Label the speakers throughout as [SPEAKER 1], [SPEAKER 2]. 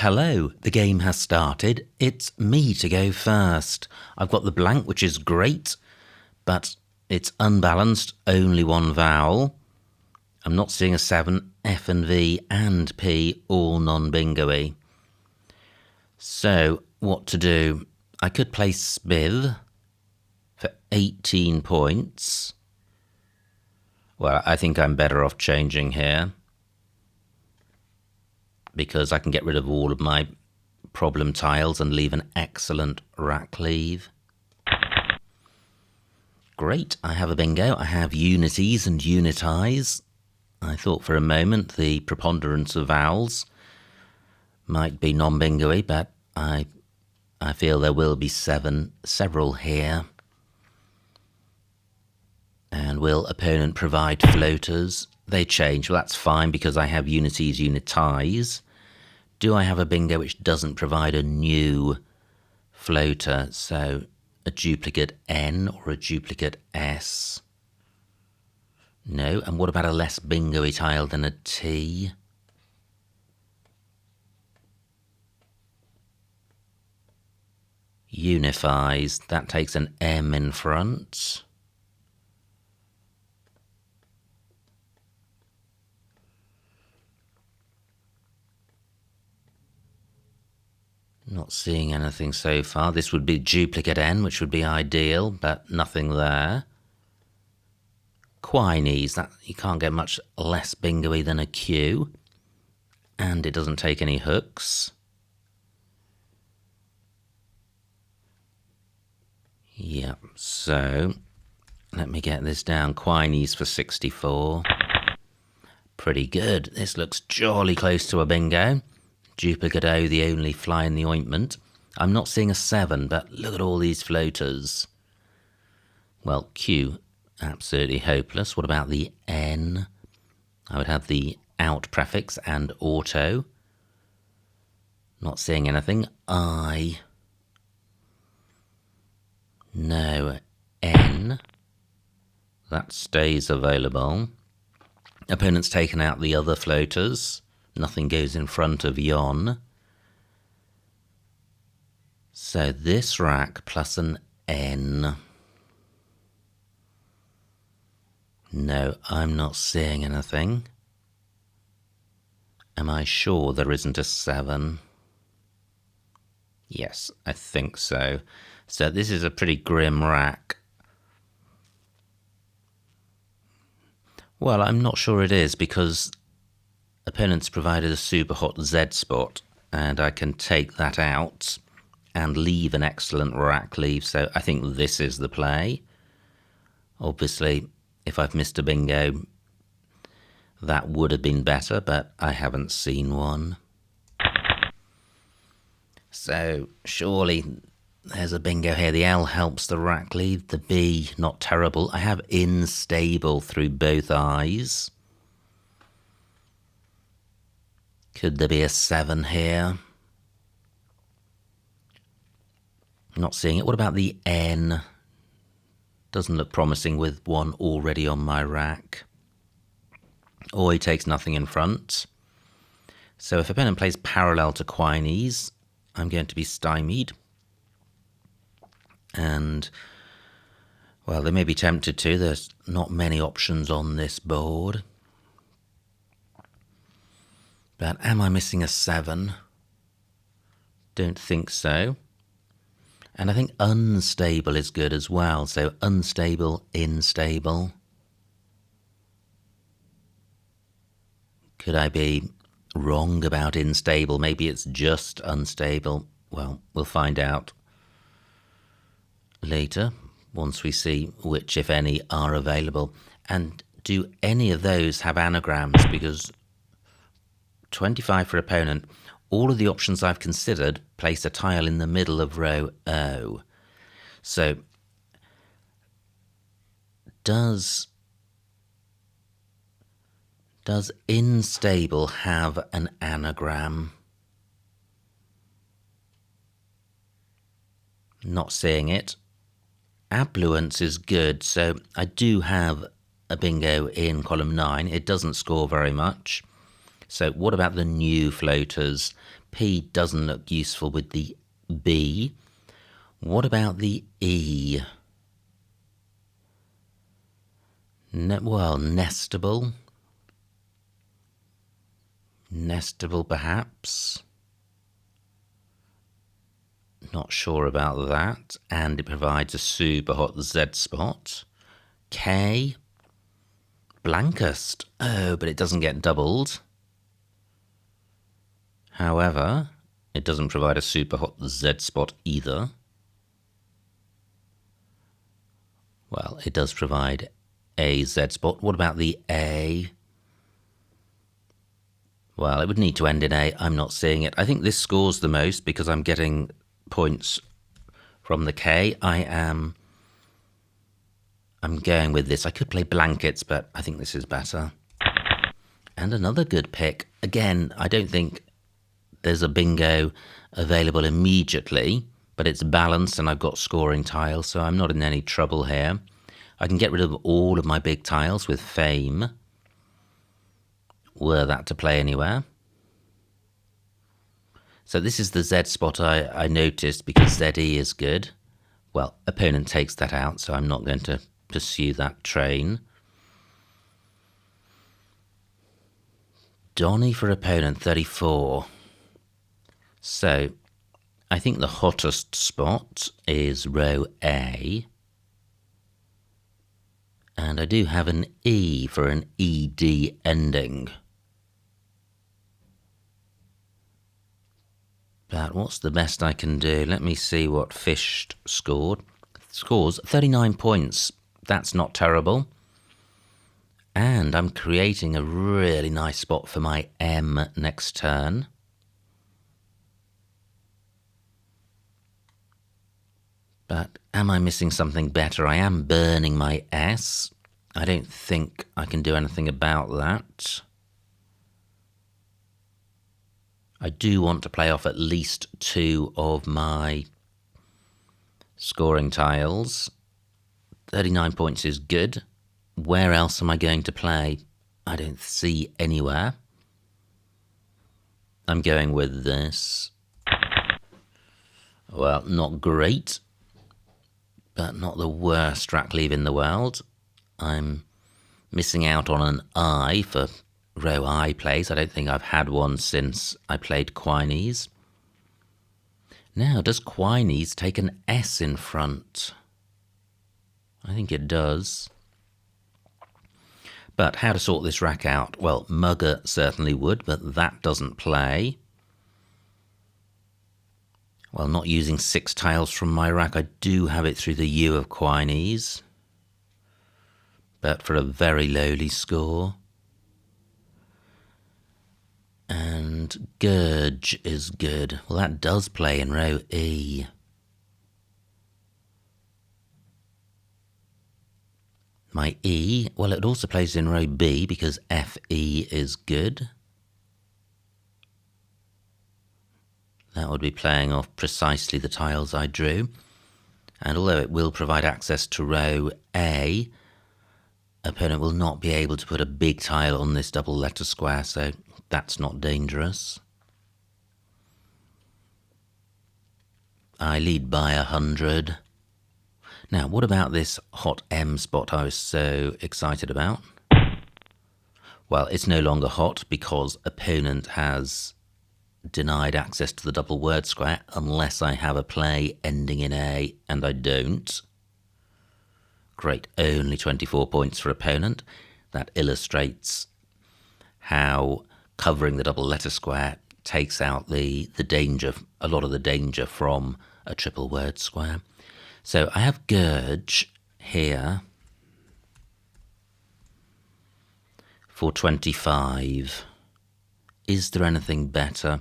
[SPEAKER 1] Hello, the game has started. It's me to go first. I've got the blank, which is great, but it's unbalanced, only one vowel. I'm not seeing a 7, F and V and P, all non-bingo-y. So, what to do? I could play Spiv for 18 points. Well, I think I'm better off changing here, because I can get rid of all of my problem tiles and leave an excellent rack leave. Great, I have a bingo. I have unities and unities. I thought for a moment the preponderance of vowels might be non-bingo-y, but I feel there will be several here. And will opponent provide floaters? They change. Well, that's fine because I have unities, unities. Do I have a bingo which doesn't provide a new floater? So a duplicate N or a duplicate S? No. And what about a less bingo-y tile than a T? Unifies. That takes an M in front. Not seeing anything so far. This would be duplicate N, which would be ideal, but nothing there. Quinies, that you can't get much less bingo-y than a Q. And it doesn't take any hooks. Yep, so let me get this down. Quinies for 64. Pretty good. This looks jolly close to a bingo. Duplicate O, the only fly in the ointment. I'm not seeing a 7, but look at all these floaters. Well, Q, absolutely hopeless. What about the N? I would have the out prefix and auto. Not seeing anything. I. No. N. That stays available. Opponent's taken out the other floaters. Nothing goes in front of yon. So this rack plus an N. No, I'm not seeing anything. Am I sure there isn't a 7? Yes, I think so. So this is a pretty grim rack. Well, I'm not sure it is, because opponents provided a super hot Z spot, and I can take that out and leave an excellent rack leave. So I think this is the play. Obviously, if I've missed a bingo, that would have been better, but I haven't seen one. So surely there's a bingo here. The L helps the rack leave. The B, not terrible. I have unstable through both eyes. Could there be a 7 here? Not seeing it. What about the N? Doesn't look promising with one already on my rack. Or he takes nothing in front. So if opponent plays parallel to Quinies, I'm going to be stymied. And, well, they may be tempted to. There's not many options on this board. But am I missing a 7? Don't think so. And I think unstable is good as well. So unstable, instable. Could I be wrong about unstable? Maybe it's just unstable. Well, we'll find out later, once we see which, if any, are available. And do any of those have anagrams? Because 25 for opponent. All of the options I've considered place a tile in the middle of row O. So does instable have an anagram? Not seeing it. Abluence is good, so I do have a bingo in column 9. It doesn't score very much. So what about the new floaters? P doesn't look useful with the B. What about the E? Well, nestable. Nestable, perhaps. Not sure about that. And it provides a super hot Z spot. K. Blankest. Oh, but it doesn't get doubled. However, it doesn't provide a super hot Z spot either. Well, it does provide a Z spot. What about the A? Well, it would need to end in A. I'm not seeing it. I think this scores the most because I'm getting points from the K. I'm going with this. I could play blankets, but I think this is better. And another good pick. Again, I don't think there's a bingo available immediately, but it's balanced and I've got scoring tiles, so I'm not in any trouble here. I can get rid of all of my big tiles with fame, were that to play anywhere. So this is the Z spot I noticed because ZE is good. Well, opponent takes that out, so I'm not going to pursue that train. Donny for opponent, 34. So I think the hottest spot is row A. And I do have an E for an ED ending. But what's the best I can do? Let me see what Fished scored. Scores 39 points. That's not terrible. And I'm creating a really nice spot for my M next turn. But am I missing something better? I am burning my S. I don't think I can do anything about that. I do want to play off at least 2 of my scoring tiles. 39 points is good. Where else am I going to play? I don't see anywhere. I'm going with this. Well, not great, but not the worst rack leave in the world. I'm missing out on an I for row I plays. I don't think I've had one since I played Quinese. Now, does Quinese take an S in front? I think it does. But how to sort this rack out? Well, Mugger certainly would, but that doesn't play. Well, not using 6 tiles from my rack, I do have it through the U of Quinese, but for a very lowly score. And Gurge is good. Well, that does play in row E. My E, well, it also plays in row B because FE is good. That would be playing off precisely the tiles I drew. And although it will provide access to row A, opponent will not be able to put a big tile on this double letter square, so that's not dangerous. I lead by 100. Now, what about this hot M spot I was so excited about? Well, it's no longer hot because opponent has denied access to the double word square unless I have a play ending in A, and I don't. Great, only 24 points for opponent. That illustrates how covering the double letter square takes out the danger, a lot of the danger from a triple word square. So I have Gurge here for 25. Is there anything better?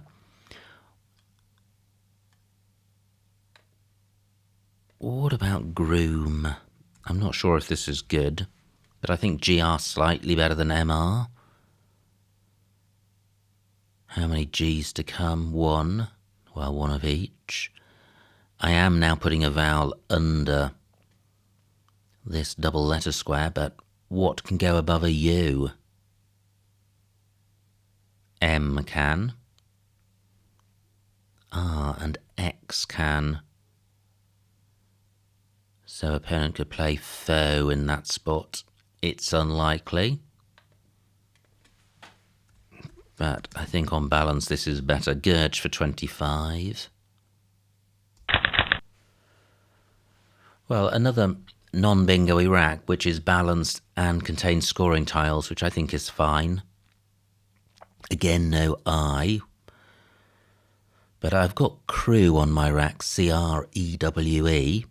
[SPEAKER 1] What about Groom? I'm not sure if this is good, but I think GR slightly better than MR. How many G's to come? 1. Well, 1 of each. I am now putting a vowel under this double letter square, but what can go above a U? M can. and X can. So opponent could play foe in that spot. It's unlikely. But I think on balance this is better. Gurge for 25. Well, another non-bingo-y rack, which is balanced and contains scoring tiles, which I think is fine. Again, no I. But I've got crew on my rack, C-R-E-W-E.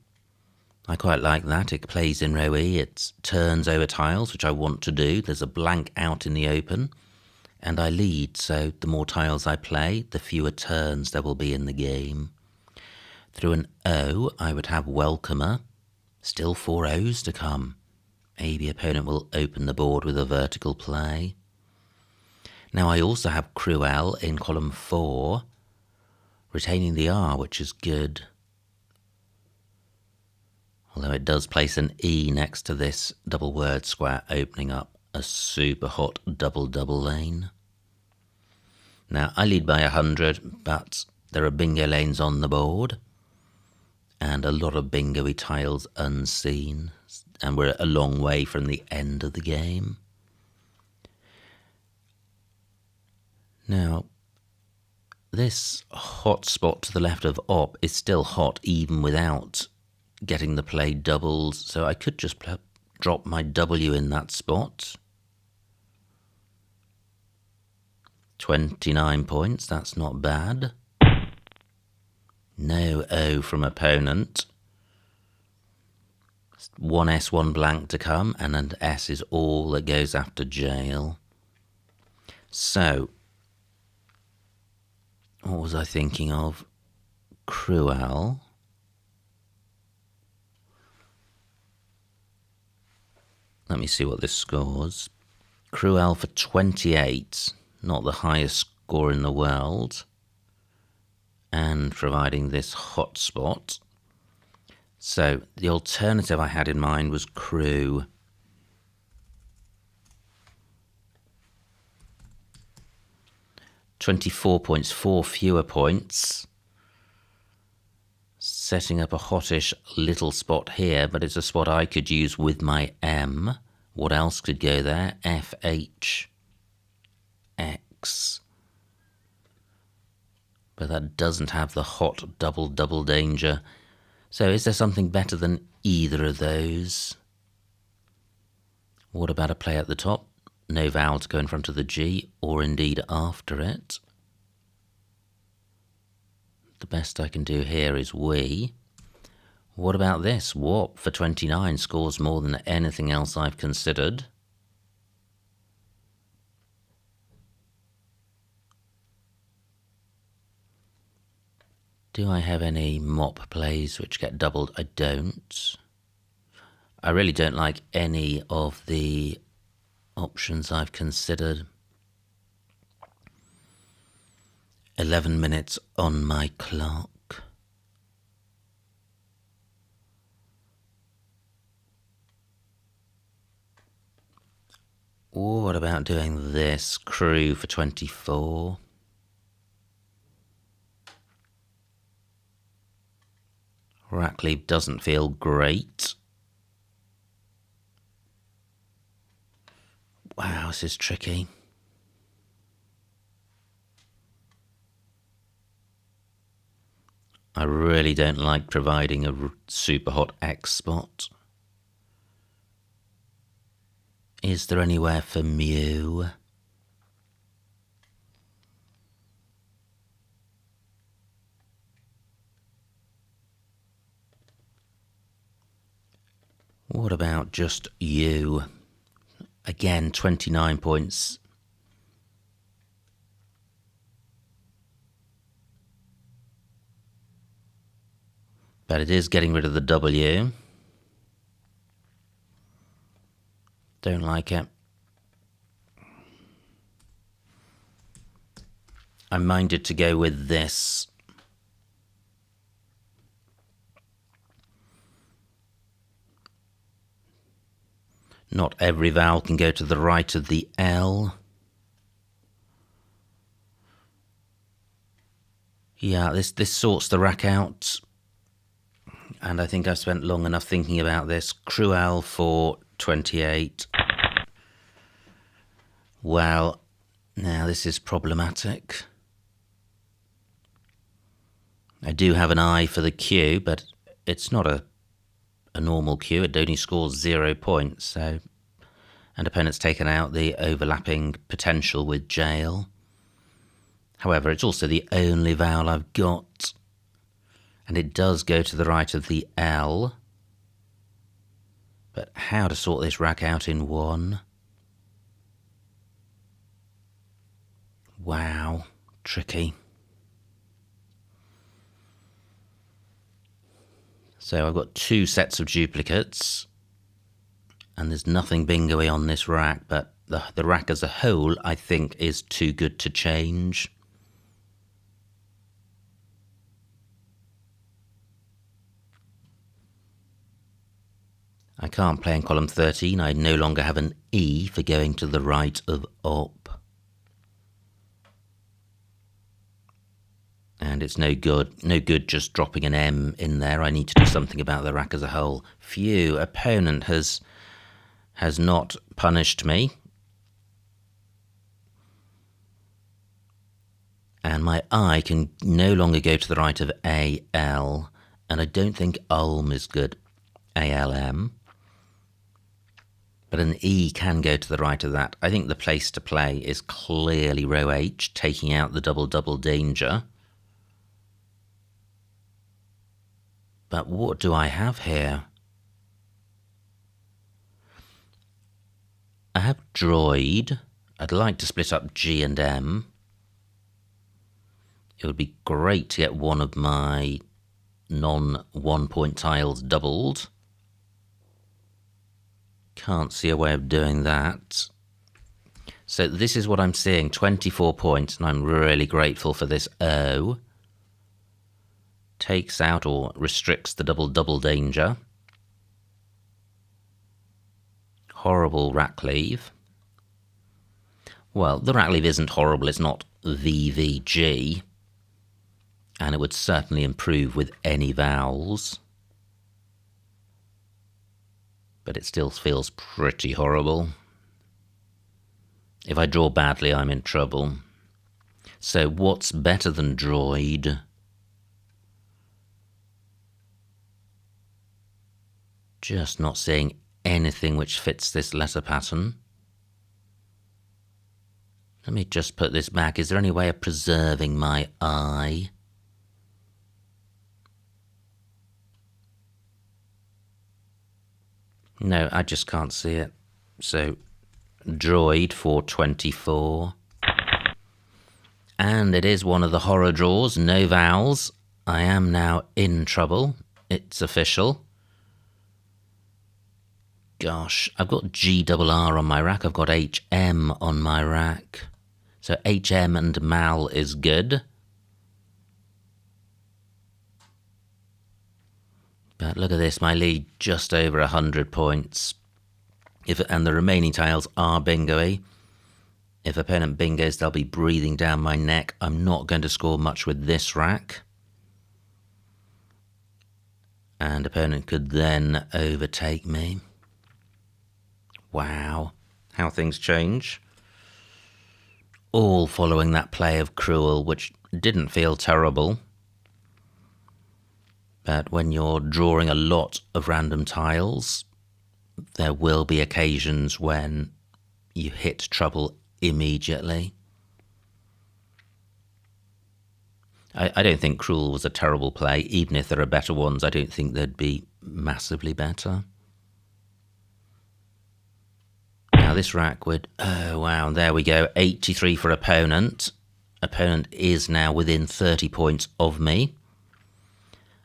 [SPEAKER 1] I quite like that. It plays in row E. It turns over tiles, which I want to do. There's a blank out in the open. And I lead, so the more tiles I play, the fewer turns there will be in the game. Through an O, I would have welcomer. Still 4 O's to come. Maybe opponent will open the board with a vertical play. Now I also have cruel in column 4, retaining the R, which is good. Although it does place an E next to this double word square, opening up a super hot double lane. Now I lead by 100, but there are bingo lanes on the board and a lot of bingo-y tiles unseen, and we're a long way from the end of the game. Now, this hot spot to the left of op is still hot even without getting the play doubled, so I could just drop my W in that spot. 29 points, that's not bad. No O from opponent. 1 S, 1 blank to come, and an S is all that goes after jail. So, what was I thinking of? Cruel. Let me see what this scores. Cruel for 28, not the highest score in the world, and providing this hot spot. So the alternative I had in mind was crew. £24 points, 4 fewer points. Setting up a hottish little spot here, but it's a spot I could use with my M. What else could go there? F, H, X. But that doesn't have the hot double danger. So is there something better than either of those? What about a play at the top? No vowel to go in front of the G, or indeed after it. The best I can do here is we. What about this? Wop for 29 scores more than anything else I've considered. Do I have any mop plays which get doubled? I don't. I really don't like any of the options I've considered. 11 minutes on my clock. What about doing this? Crew for 24. Rackleaf doesn't feel great. Wow, this is tricky. I really don't like providing a super hot X spot. Is there anywhere for Mew? What about just you? Again, 29 points. But it is getting rid of the W. Don't like it. I'm minded to go with this. Not every vowel can go to the right of the L. Yeah, this sorts the rack out. And I think I've spent long enough thinking about this. Cruel for 28. Well, now this is problematic. I do have an eye for the Q, but it's not a normal Q. It only scores 0 points. So, and opponent's taken out the overlapping potential with jail. However, it's also the only vowel I've got. And it does go to the right of the L. But how to sort this rack out in one? Wow, tricky. So I've got 2 sets of duplicates. And there's nothing bingo-y on this rack, but the rack as a whole, I think, is too good to change. I can't play in column 13. I no longer have an E for going to the right of op. And it's no good just dropping an M in there. I need to do something about the rack as a whole. Phew, opponent has not punished me. And my I can no longer go to the right of AL. And I don't think Ulm is good. ALM. But an E can go to the right of that. I think the place to play is clearly row H, taking out the double danger. But what do I have here? I have droid. I'd like to split up G and M. It would be great to get one of my non-1 point tiles doubled. Can't see a way of doing that. So this is what I'm seeing, 24 points, and I'm really grateful for this O. Takes out or restricts the double danger. Horrible rack leave. Well, the rack leave isn't horrible, it's not VVG. And it would certainly improve with any vowels. But it still feels pretty horrible. If I draw badly, I'm in trouble. So what's better than droid? Just not seeing anything which fits this letter pattern. Let me just put this back. Is there any way of preserving my I? No, I just can't see it. So, droid for 24. And it is one of the horror draws, no vowels. I am now in trouble. It's official. Gosh, I've got GRR on my rack. I've got HM on my rack. So HM and Mal is good. But look at this, my lead just over 100 points. And the remaining tiles are bingo-y. If opponent bingos, they'll be breathing down my neck. I'm not going to score much with this rack. And opponent could then overtake me. Wow, how things change. All following that play of Cruel, which didn't feel terrible. But when you're drawing a lot of random tiles, there will be occasions when you hit trouble immediately. I don't think Cruel was a terrible play. Even if there are better ones, I don't think they'd be massively better. Now this rack would... Oh, wow, there we go. 83 for opponent. Opponent is now within 30 points of me.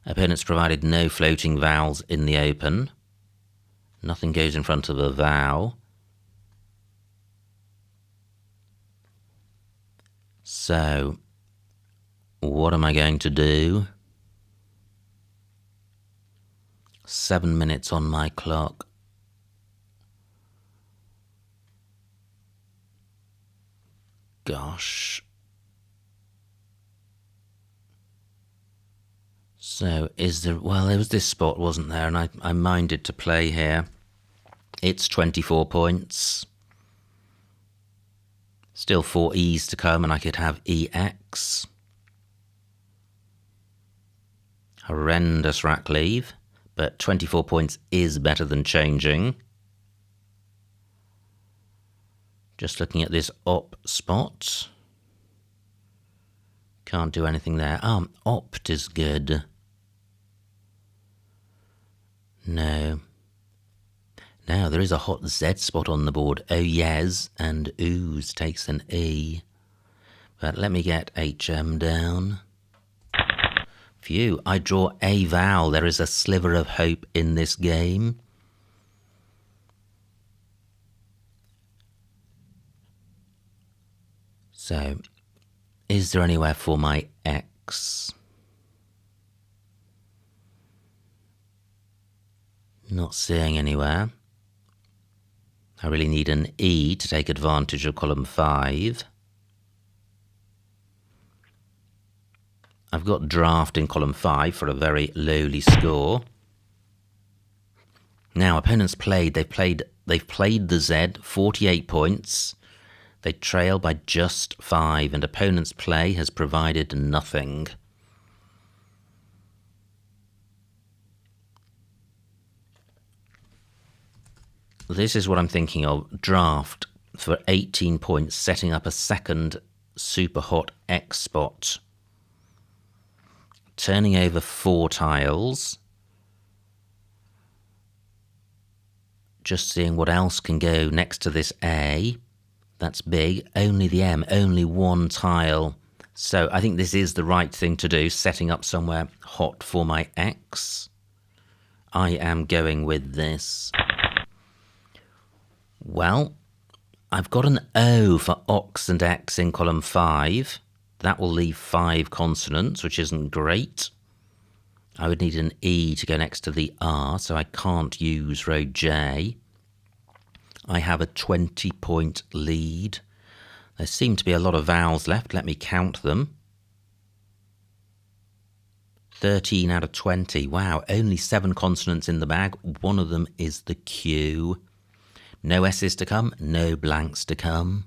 [SPEAKER 1] Opponent's provided no floating vowels in the open. Nothing goes in front of a vowel. So, what am I going to do? 7 minutes on my clock. Gosh. So is there... Well, there was this spot, wasn't there? And I minded to play here. It's 24 points. Still 4 E's to come, and I could have EX. Horrendous rack leave, but 24 points is better than changing. Just looking at this op spot. Can't do anything there. Opt is good. No. Now, there is a hot Z spot on the board. Oh, yes, and ooze takes an E. But let me get HM down. Phew, I draw a vowel. There is a sliver of hope in this game. So, is there anywhere for my X? Not seeing anywhere. I really need an E to take advantage of column 5. I've got draft in column 5 for a very lowly score. Now, opponents played. They've played the Z, 48 points. They trail by just 5, and opponents' play has provided nothing. This is what I'm thinking of. Draft for 18 points, setting up a second super hot X spot. Turning over 4 tiles. Just seeing what else can go next to this A. That's big. Only the M, only 1 tile. So I think this is the right thing to do, setting up somewhere hot for my X. I am going with this. Well, I've got an O for ox and X in column 5. That will leave 5 consonants, which isn't great. I would need an E to go next to the R, so I can't use row J. I have a 20-point lead. There seem to be a lot of vowels left. Let me count them. 13 out of 20. Wow, only 7 consonants in the bag. One of them is the Q. No S's to come, no blanks to come.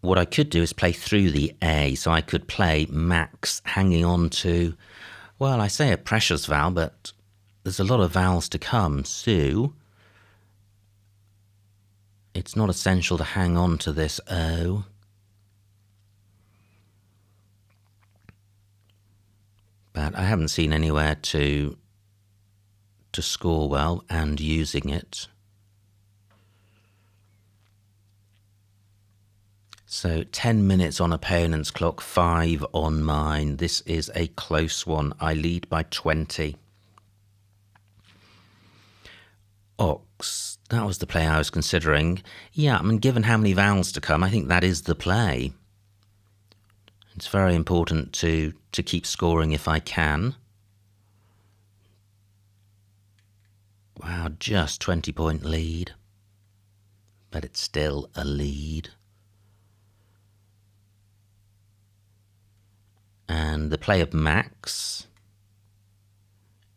[SPEAKER 1] What I could do is play through the A, so I could play Max hanging on to, well, I say a precious vowel, but there's a lot of vowels to come, so it's not essential to hang on to this O. But I haven't seen anywhere to score well and using it. So 10 minutes on opponent's clock, 5 on mine. This is a close one. I lead by 20. Ox, that was the play I was considering. Yeah, I mean, given how many vowels to come, I think that is the play. It's very important to keep scoring if I can. Wow, just 20-point lead. But it's still a lead. And the play of Max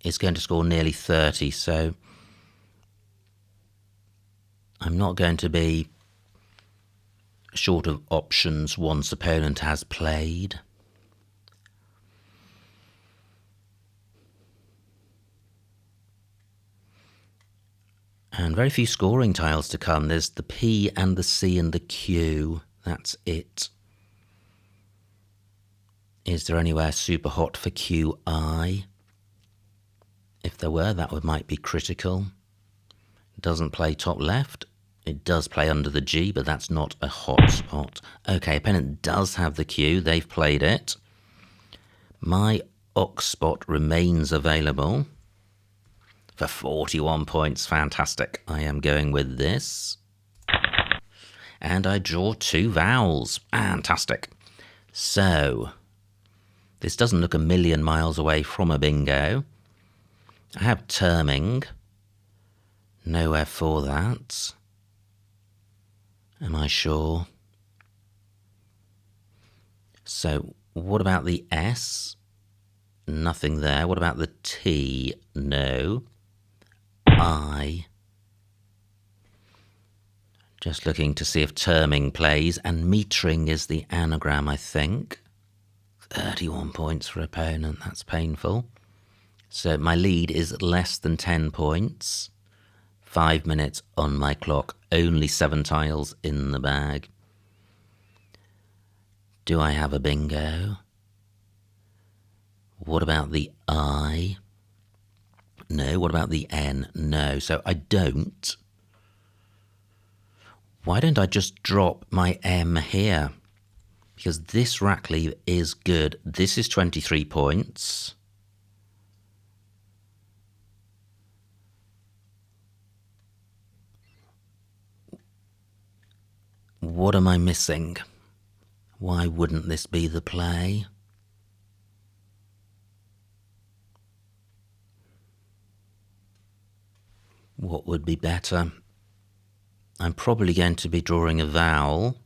[SPEAKER 1] is going to score nearly 30, so I'm not going to be short of options once opponent has played. And very few scoring tiles to come. There's the P and the C and the Q. That's it. Is there anywhere super hot for QI? If there were, that might be critical. It doesn't play top left. It does play under the G, but that's not a hot spot. Okay, opponent does have the Q. They've played it. My ox spot remains available for 41 points. Fantastic. I am going with this. And I draw 2 vowels. Fantastic. So this doesn't look a million miles away from a bingo. I have terming. Nowhere for that. Am I sure? So what about the S? Nothing there. What about the T? No. I. Just looking to see if terming plays, and metering is the anagram, I think. 31 points for opponent, that's painful. So my lead is less than 10 points. 5 minutes on my clock, only 7 tiles in the bag. Do I have a bingo? What about the I? No. What about the N? No. So I don't. Why don't I just drop my M here? Because this rack leave is good. This is 23 points. What am I missing? Why wouldn't this be the play? What would be better? I'm probably going to be drawing a vowel.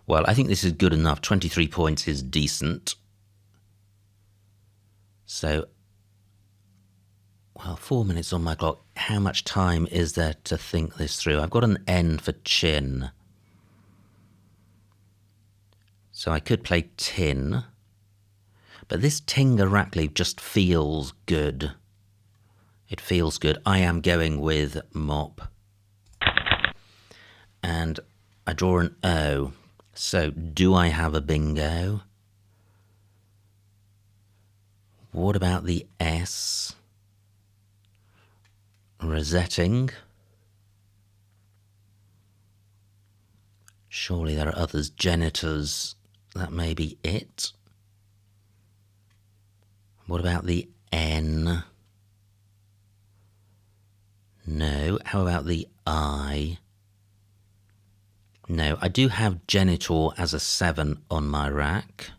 [SPEAKER 1] Well, I think this is good enough. 23 points is decent. So, well, 4 minutes on my clock. How much time is there to think this through? I've got an N for chin. So I could play tin. But this Tinga Rackleaf just feels good. It feels good. I am going with mop. And I draw an O. So do I have a bingo? What about the S? Resetting. Surely there are others. Genitors. That may be it. What about the N? No. How about the I? No. I do have genitor as a 7 on my rack.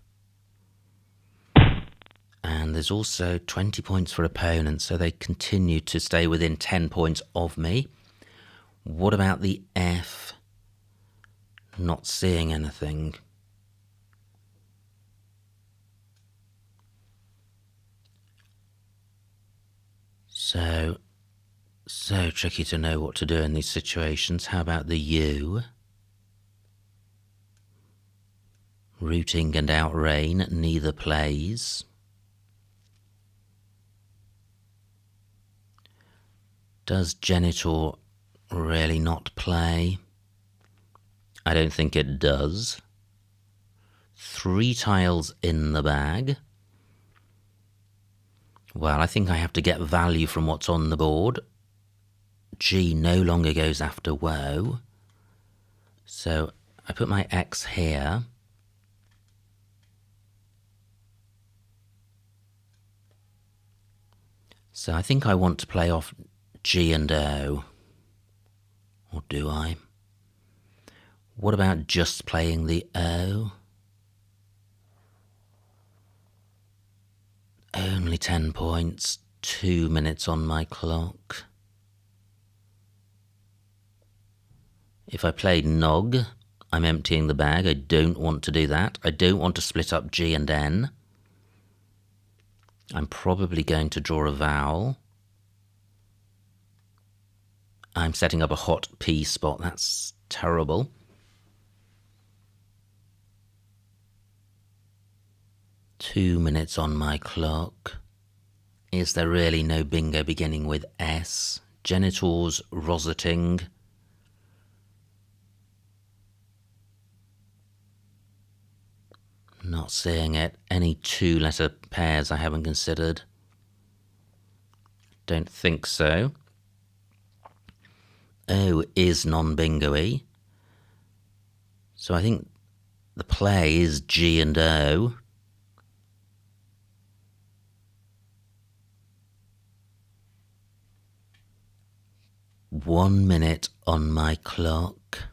[SPEAKER 1] And there's also 20 points for opponents, so they continue to stay within 10 points of me. What about the F? Not seeing anything. So tricky to know what to do in these situations. How about the U? Rooting and outrain, neither plays. Does genitor really not play? I don't think it does. 3 tiles in the bag. Well, I think I have to get value from what's on the board. G no longer goes after woe. So I put my X here. So I think I want to play off G and O. Or do I? What about just playing the O? Only 10 points, 2 minutes on my clock. If I played Nog, I'm emptying the bag. I don't want to do that. I don't want to split up G and N. I'm probably going to draw a vowel. I'm setting up a hot P spot. That's terrible. Two minutes on my clock. Is there really no bingo beginning with S? Genitals roseting. Not seeing it. Any 2-letter pairs I haven't considered? Don't think so. O is non-bingo-y. So I think the play is G and O. One minute on my clock.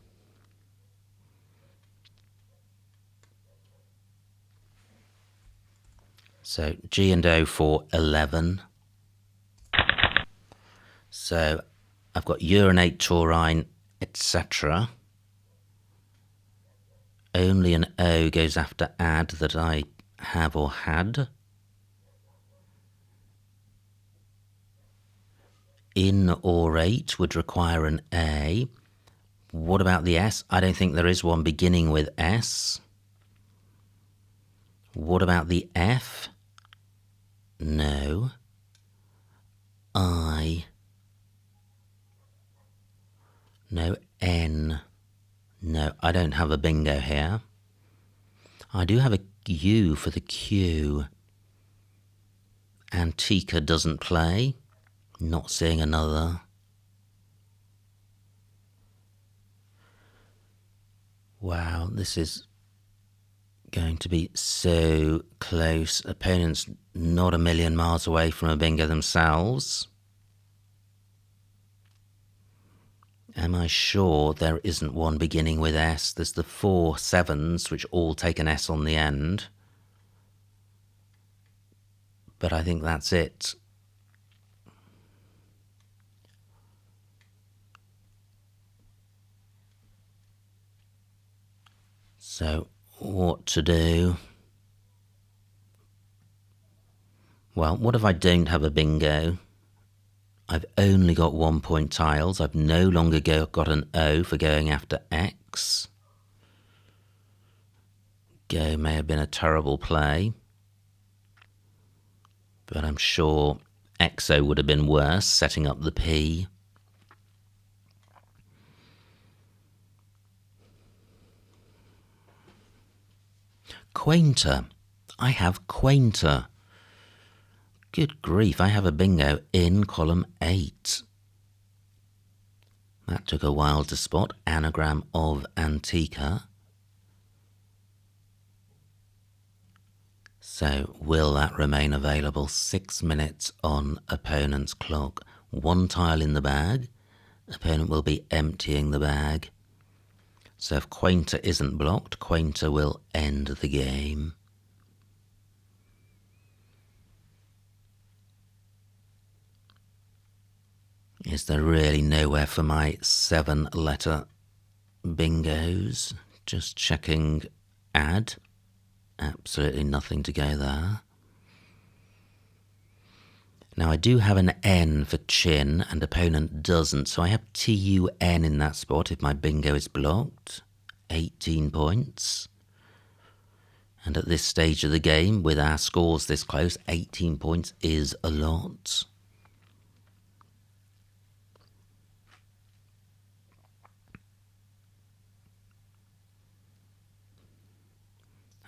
[SPEAKER 1] So G and O for 11. So I've got urinate, taurine, etc. Only an O goes after add that I have or had. In or 8 would require an A. What about the S? I don't think there is one beginning with S. What about the F? No. I. No. N. No, I don't have a bingo here. I do have a U for the Q. Antica doesn't play. Not seeing another. Wow, this is going to be so close. Opponents not a million miles away from a bingo themselves. Am I sure there isn't one beginning with S? There's the 4 sevens, which all take an S on the end. But I think that's it. So, what to do? Well, what if I don't have a bingo? I've only got 1 point tiles. I've no longer got an O for going after X. Go may have been a terrible play, but I'm sure XO would have been worse, setting up the P. Quainter. I have Quainter. Good grief, I have a bingo in column 8. That took a while to spot. Anagram of Antica. So, will that remain available? 6 minutes on opponent's clock. 1 tile in the bag. Opponent will be emptying the bag. So if Quainter isn't blocked, Quainter will end the game. Is there really nowhere for my 7-letter bingos? Just checking add. Absolutely nothing to go there. Now I do have an N for chin and opponent doesn't, so I have TUN in that spot if my bingo is blocked. 18 points. And at this stage of the game, with our scores this close, 18 points is a lot.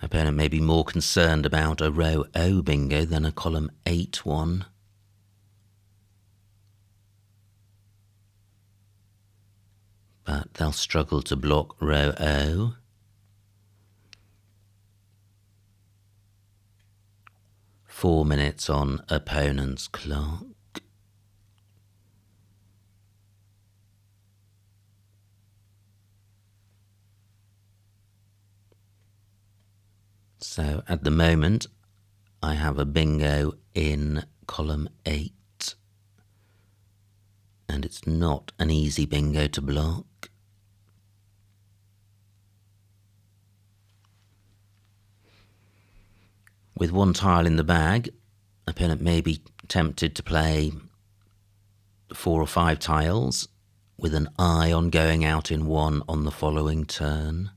[SPEAKER 1] Opponent may be more concerned about a row O bingo than a column 8 one. But they'll struggle to block row O. Four minutes on opponent's clock. So at the moment, I have a bingo in column 8. And it's not an easy bingo to block. With 1 tile in the bag, opponent may be tempted to play 4 or 5 tiles with an eye on going out in 1 on the following turn.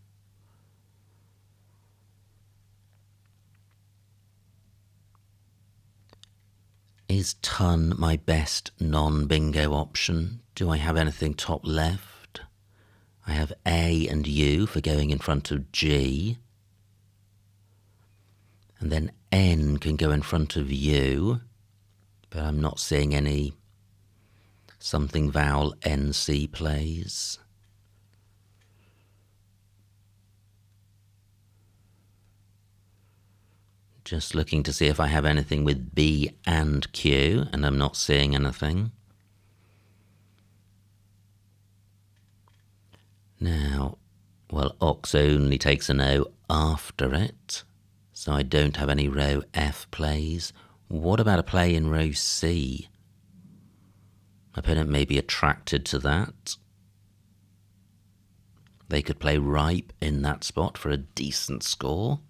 [SPEAKER 1] Is ton my best non-bingo option? Do I have anything top left? I have A and U for going in front of G. And then N can go in front of U, but I'm not seeing any something vowel NC plays. Just looking to see if I have anything with B and Q, and I'm not seeing anything. Now, well, Ox only takes an O after it. So I don't have any row F plays. What about a play in row C? Opponent may be attracted to that. They could play ripe in that spot for a decent score.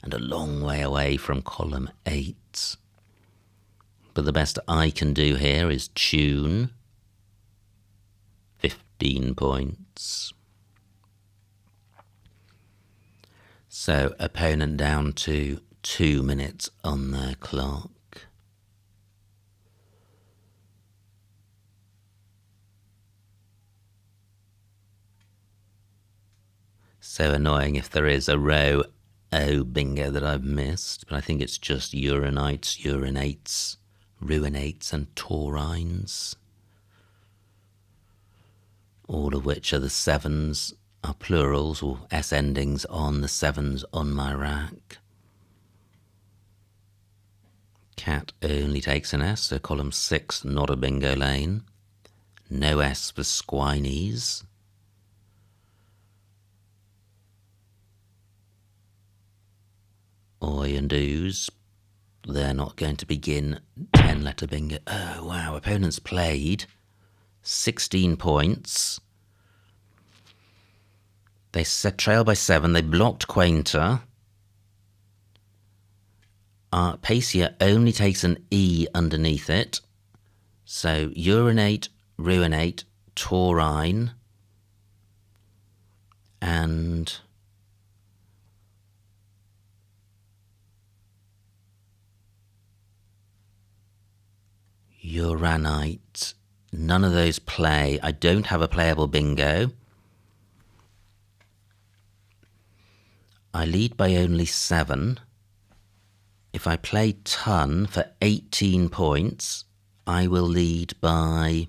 [SPEAKER 1] and a long way away from column 8. But the best I can do here is tune 15 points. So opponent down to 2 minutes on their clock. So annoying if there is a row O bingo that I've missed, but I think it's just uranites, urinates, ruinates and taurines, all of which are the 7s, are plurals or S endings on the 7s on my rack. Cat only takes an S, so column 6, not a bingo lane. No S for squinies. Oi and ooze, they're not going to begin 10-letter bingo. Oh wow, opponents played 16 points. They set trail by 7, they blocked Quainter. Pacia only takes an E underneath it. So urinate, ruinate, taurine, and uranite. None of those play. I don't have a playable bingo. I lead by only 7. If I play ton for 18 points, I will lead by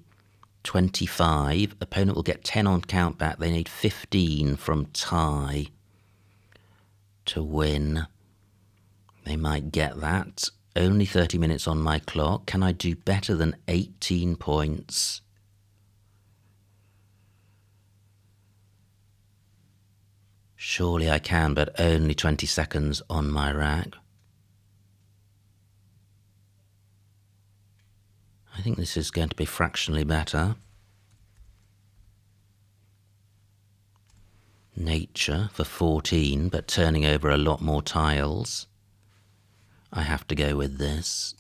[SPEAKER 1] 25. Opponent will get 10 on count back. They need 15 from tie to win. They might get that. Only 30 minutes on my clock. Can I do better than 18 points? Surely I can, but only 20 seconds on my rack. I think this is going to be fractionally better. Nature for 14, but turning over a lot more tiles. I have to go with this.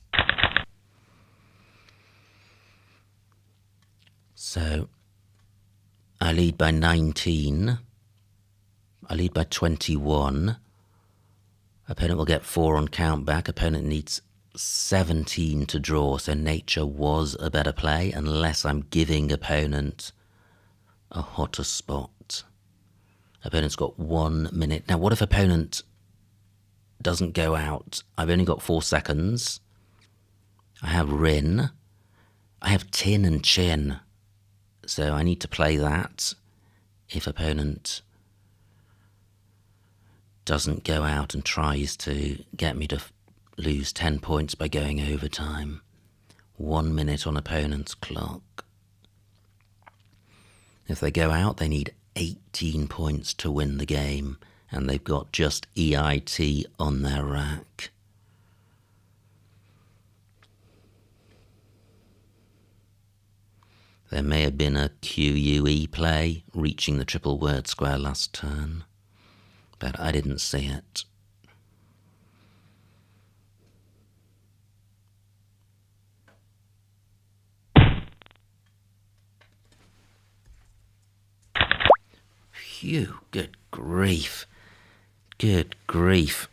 [SPEAKER 1] So I lead by 19. I lead by 21. Opponent will get 4 on count back. Opponent needs 17 to draw, so nature was a better play unless I'm giving opponent a hotter spot. Opponent's got 1 minute. Now what if opponent doesn't go out? I've only got 4 seconds. I have Rin. I have Tin and Chin, so I need to play that. If opponent doesn't go out and tries to get me to lose 10 points by going overtime. 1 minute on opponent's clock. If they go out, they need 18 points to win the game, and they've got just EIT on their rack. There may have been a QUE play reaching the triple word square last turn, but I didn't see it. Phew, good grief. Good grief.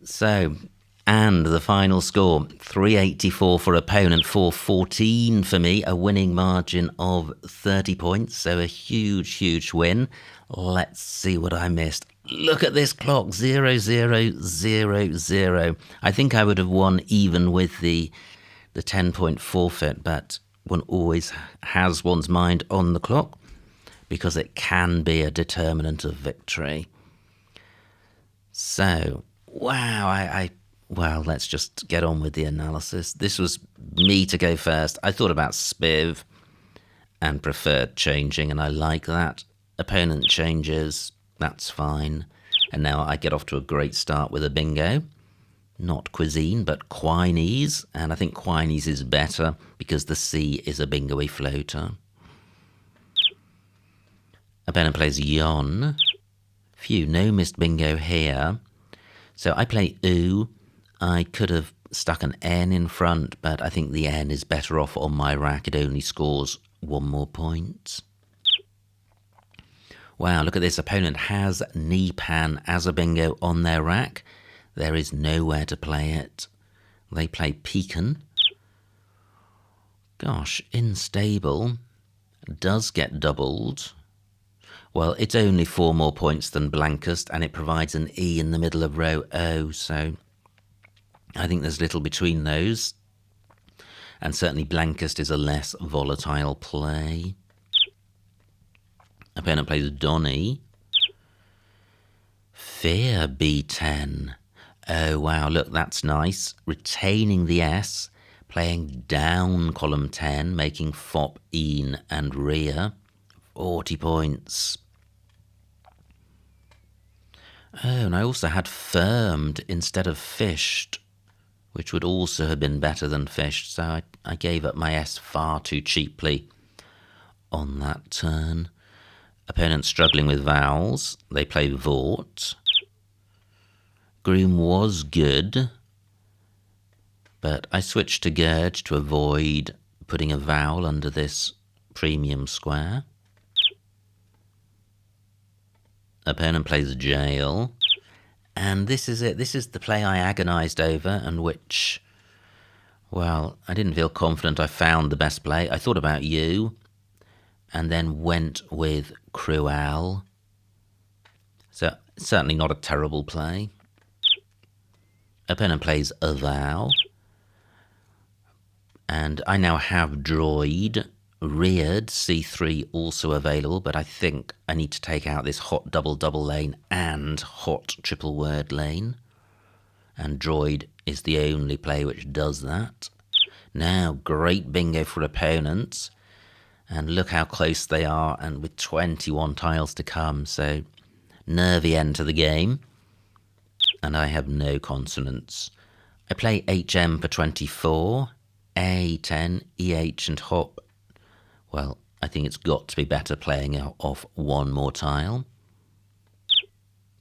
[SPEAKER 1] So, and the final score, 384 for opponent, 414 for me, a winning margin of 30 points, so a huge, huge win. Let's see what I missed. Look at this clock, 0000. I think I would have won even with the 10-point forfeit, but one always has one's mind on the clock because it can be a determinant of victory. So, wow, well, let's just get on with the analysis. This was me to go first. I thought about Spiv and preferred changing, and I like that. Opponent changes, that's fine. And now I get off to a great start with a bingo. Not cuisine, but quinies, and I think quinies is better because the C is a bingo-y floater. Opponent plays Yon, Phew, no missed bingo here. So I play oo. I could have stuck an N in front, but I think the N is better off on my rack. It only scores 1 more point. Wow, look at this. Opponent has knee pan as a bingo on their rack. There is nowhere to play it. They play pecan. Gosh, unstable. Does get doubled. Well, it's only 4 more points than blankest, and it provides an E in the middle of row O, so I think there's little between those. And certainly blankest is a less volatile play. Opponent plays Donny. Fear B10. Oh, wow, look, that's nice. Retaining the S, playing down column 10, making fop, een, and rear. 40 points. Oh, and I also had firmed instead of fished, which would also have been better than fished, so I gave up my S far too cheaply on that turn. Opponent struggling with vowels. They play Vort. Groom was good, but I switched to Gurge to avoid putting a vowel under this premium square. Opponent plays Jail. And this is it. This is the play I agonised over, and which, well, I didn't feel confident I found the best play. I thought about you, and then went with Cruel. So, certainly not a terrible play. Opponent plays Avow. And I now have Droid. Reared, C3 also available, but I think I need to take out this hot double lane and hot triple word lane. And Droid is the only play which does that. Now, great bingo for opponents. And look how close they are, and with 21 tiles to come, so nervy end to the game. And I have no consonants. I play HM for 24, A10, EH and hop. Well, I think it's got to be better playing off 1 more tile.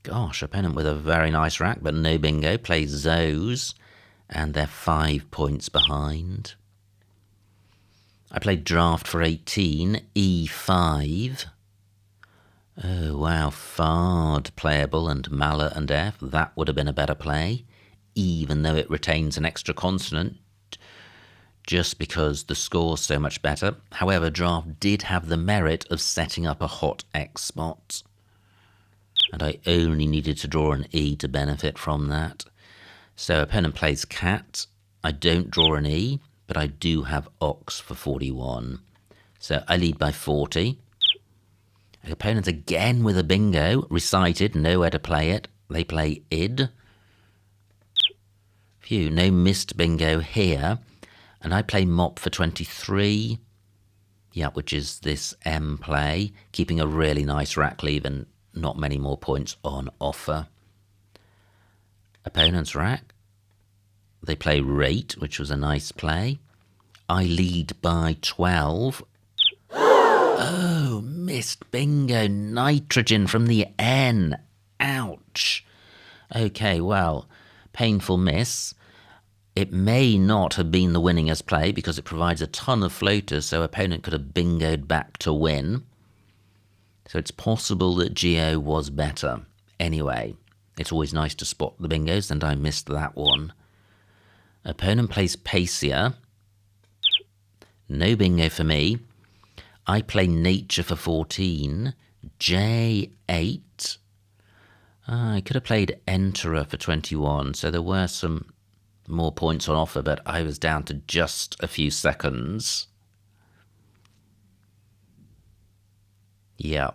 [SPEAKER 1] Gosh, opponent with a very nice rack, but no bingo, plays Zoes, and they're 5 points behind. I played draft for 18, E5. Oh, wow, Fard playable and Mala and F. That would have been a better play, even though it retains an extra consonant, just because the score's so much better. However, draft did have the merit of setting up a hot X spot, and I only needed to draw an E to benefit from that. So opponent plays cat. I don't draw an E, but I do have ox for 41. So I lead by 40. Opponent again with a bingo, recited, nowhere to play it. They play id. Phew, no missed bingo here. And I play mop for 23. Yeah, which is this M play, keeping a really nice rack leave and not many more points on offer. Opponent's rack. They play rate, which was a nice play. I lead by 12. Oh, missed bingo. Nitrogen from the N. Ouch. Okay, well, painful miss. It may not have been the winningest play because it provides a ton of floaters, so opponent could have bingoed back to win. So it's possible that Geo was better. Anyway, it's always nice to spot the bingos, and I missed that one. Opponent plays Pacia. No bingo for me. I play Nature for 14. J8. I could have played Enterer for 21, so there were some more points on offer, but I was down to just a few seconds. Yeah.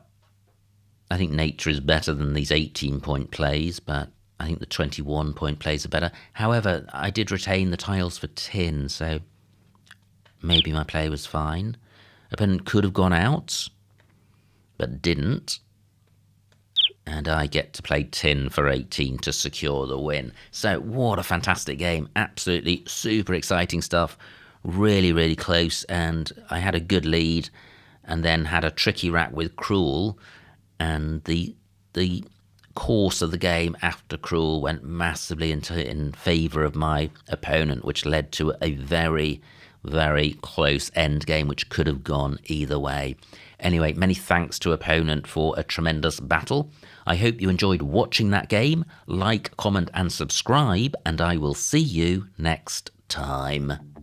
[SPEAKER 1] I think Nature is better than these 18-point plays, but I think the 21-point plays are better. However, I did retain the tiles for tin, so maybe my play was fine. Opponent could have gone out, but didn't. And I get to play tin for 18 to secure the win. So what a fantastic game. Absolutely super exciting stuff. Really, really close. And I had a good lead and then had a tricky rack with Cruel. And the course of the game after Cruel went massively in favour of my opponent, which led to a very, very close end game, which could have gone either way. Anyway, many thanks to opponent for a tremendous battle. I hope you enjoyed watching that game. Like, comment and subscribe, and I will see you next time.